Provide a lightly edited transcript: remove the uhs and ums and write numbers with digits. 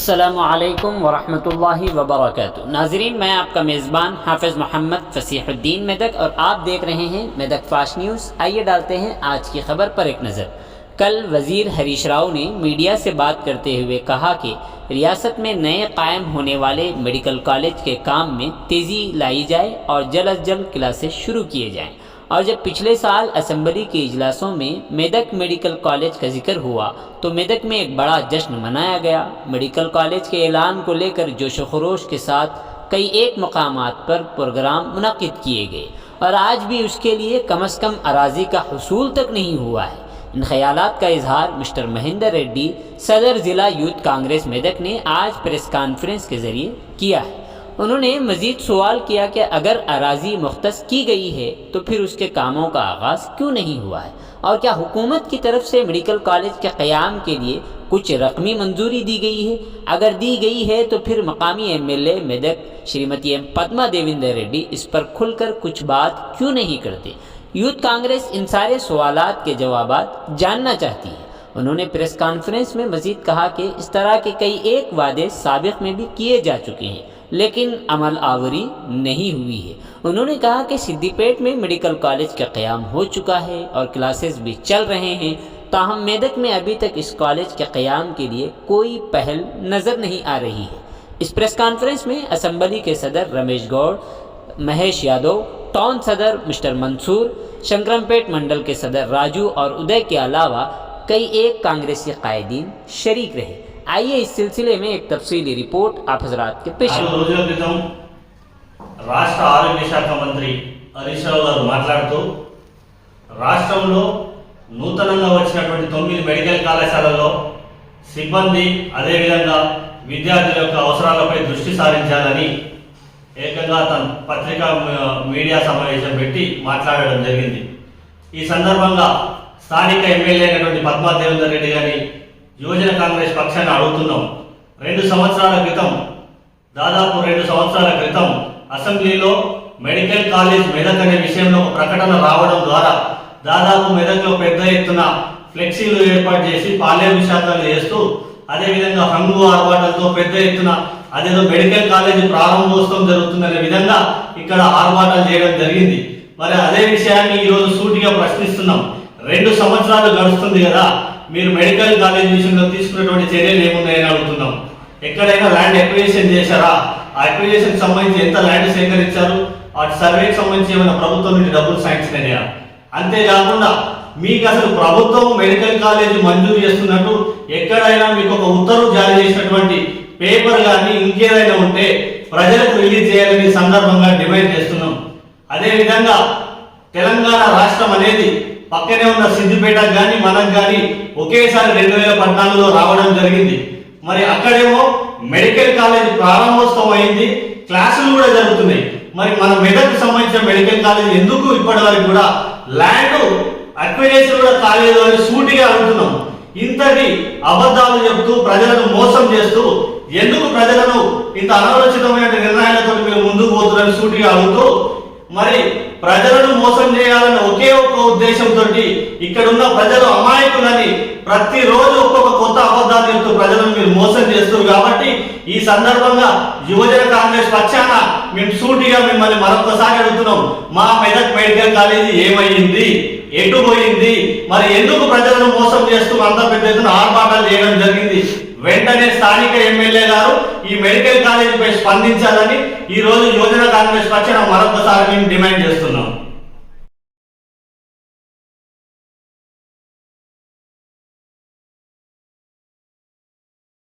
अस्सलामुअलैकुम वरहमतुल्लाहि वबरकातुहू। नाजरीन, मैं आपका मेज़बान हाफिज़ मोहम्मद फसीहुद्दीन मेदक और आप देख रहे हैं मेदक फास्ट न्यूज़। आइए डालते हैं आज की खबर पर एक नज़र। कल वज़ीर हरीश राव ने मीडिया से बात करते हुए कहा कि रियासत में नए कायम होने वाले मेडिकल कॉलेज के काम में तेज़ी लाई जाए और जल्द अज जल्द क्लासेस शुरू किए जाएँ। और जब पिछले साल असेंबली के इजलासों में मेदक मेडिकल कॉलेज का जिक्र हुआ तो मेदक में एक बड़ा जश्न मनाया गया। मेडिकल कॉलेज के ऐलान को लेकर जोश व खरोश के साथ कई एक मकामात पर प्रोग्राम मुनक़िद किए गए और आज भी उसके लिए कम अज़ कम अराज़ी का हुसूल तक नहीं हुआ है। इन ख़यालात का इजहार मिस्टर महेंद्र रेड्डी, सदर ज़िला यूथ कांग्रेस मेदक ने आज प्रेस कॉन्फ्रेंस के ज़रिए किया है। उन्होंने मज़ीद सवाल किया कि अगर अराज़ी मुख्तस की गई है तो फिर उसके कामों का आगाज़ क्यों नहीं हुआ है और क्या हुकूमत की तरफ से मेडिकल कॉलेज के क़याम के लिए कुछ रकमी मंजूरी दी गई है। अगर दी गई है तो फिर मकामी MLA मेदक श्रीमती एम पद्मा देवेंद्र रेड्डी इस पर खुलकर कुछ बात क्यों नहीं करते। यूथ कांग्रेस इन सारे सवालात के जवाबात जानना चाहती है। उन्होंने प्रेस कॉन्फ्रेंस में मज़ीद कहा कि इस तरह के कई एक वादे साबिक़ में भी किए जा चुके हैं लेकिन अमल आवरी नहीं हुई है। उन्होंने कहा कि सिद्दीपेट में मेडिकल कॉलेज का क़याम हो चुका है और क्लासेस भी चल रहे हैं, ताहम मेदक में अभी तक इस कॉलेज के क़याम के लिए कोई पहल नज़र नहीं आ रही है। इस प्रेस कॉन्फ्रेंस में असम्बली के सदर रमेश गौड़, महेश यादव, टाउन सदर मिस्टर मंसूर, शंकरमपेट मंडल के सदर राजू और उदय के अलावा कई एक कांग्रेसी कायदीन शरीक रहे। आइए इस सिलसिले में एक तफसीली रिपोर्ट आप हजरात के पेश రాష్ట్ర ఆరోగ్య శాఖ మంత్రి హరీష్ రావు గారు మాట్లాడుతూ రాష్ట్రంలో నూతనంగా వచ్చినటువంటి 9 మెడికల్ కళాశాలల్లో సిబ్బంది అదేవిధంగా విద్యార్థుల యొక్క అవసరాలపై దృష్టి సారించాలని ఏకంగా తన పత్రికా మీడియా సమావేశం పెట్టి మాట్లాడడం జరిగింది। ఈ సందర్భంగా స్థానిక ఎమ్మెల్యే అయినటువంటి పద్మా దేవేందర్ రెడ్డి గారిని యువజన కాంగ్రెస్ పక్షాన్ని అడుగుతున్నాం। 2 సంవత్సరాల క్రితం దాదాపు 2 సంవత్సరాల క్రితం అసెంబ్లీలో మెడికల్ కాలేజ్ మెదక్ అనే విషయంలో ఒక ప్రకటన రావడం ద్వారా దాదాపు మెదక్లో పెద్ద ఎత్తున ఫ్లెక్సీలు ఏర్పాటు చేసి పాల్యాభిషేకాలు చేస్తూ అదేవిధంగా హంగు ఆర్భాటాలతో పెద్ద ఎత్తున అదేదో మెడికల్ కాలేజ్ ప్రారంభోత్సవం జరుగుతుందనే విధంగా ఇక్కడ ఆర్భాటాలు చేయడం జరిగింది। మరి అదే విషయాన్ని ఈరోజు సూటిగా ప్రశ్నిస్తున్నాం। 2 సంవత్సరాలు గడుస్తుంది కదా, మీరు మెడికల్ కాలేజ్ విషయంలో తీసుకున్నటువంటి చర్యలు ఏమున్నాయని అడుగుతున్నాం। ఎక్కడైనా ల్యాండ్ అక్విజిషన్ చేశారా? ఆ అక్విజిషన్ సంబంధించి ఎంత ల్యాండ్ సేకరించారు? ఆ సర్వేకి సంబంధించి ఏమైనా ప్రభుత్వం నుండి డబ్బులు శాంక్షన్ అయ్యా? అంతేకాకుండా మీకు అసలు ప్రభుత్వం మెడికల్ కాలేజ్ మంజూరు చేస్తున్నట్టు ఎక్కడైనా మీకు ఒక ఉత్తర్వు జారీ చేసినటువంటి పేపర్ కానీ ఇంకేదైనా ఉంటే ప్రజలకు రిలీజ్ చేయాలని సందర్భంగా డిమాండ్ చేస్తున్నాం। అదేవిధంగా తెలంగాణ రాష్ట్రం అనేది పక్కనే ఉన్న సిద్దిపేటకు కానీ మనకు కానీ ఒకేసారి 2014లో రావడం జరిగింది। మరి అక్కడేమో మెడికల్ కాలేజ్ ప్రారంభోత్సవం అయింది, క్లాసులు కూడా జరుగుతున్నాయి। మరి మన మెదక్కు సంబంధించిన మెడికల్ కాలేజ్ ఎందుకు ఇప్పటి వరకు కూడా ల్యాండ్ అక్విజిషన్ కూడా కాలేదు అని సూటిగా అడుగుతున్నాం। ఇంతటి అబద్ధాలు చెప్తూ ప్రజలను మోసం చేస్తూ ఎందుకు ప్రజలను ఇంత అనాలోచితమైన నిర్ణయాలతో మీరు ముందుకు పోతున్నారని సూటిగా అడుగుతూ మరి ప్రజలను మోసం చేయాలన్న ఒకే ఒక్క ఉద్దేశంతో ఇక్కడ ఉన్న ప్రజలు అమాయకులని ప్రతిరోజు ఒక్కొక్క కొత్త అబద్ధాలు చెప్తూ ప్రజలను మీరు మోసం చేస్తారు। కాబట్టి ఈ సందర్భంగా యువజన కాంగ్రెస్ పక్షాన మేము సూటిగా మిమ్మల్ని మరొకసారి అడుగుతున్నాం, మా మెదక్ మెడికల్ కాలేజీ ఏమైంది, ఎటు పోయింది, మరి ఎందుకు ప్రజలను మోసం చేస్తూ అంత పెద్ద ఎత్తున ఆర్భాటాలు చేయడం జరిగింది? వెంటనే స్థానిక ఎమ్మెల్యే గారు ఈ మెడికల్ కాలేజీపై స్పందించాలని ఈ రోజు యువజన కాంగ్రెస్ పక్షాన మరొకసారి మేము డిమాండ్ చేస్తున్నాం।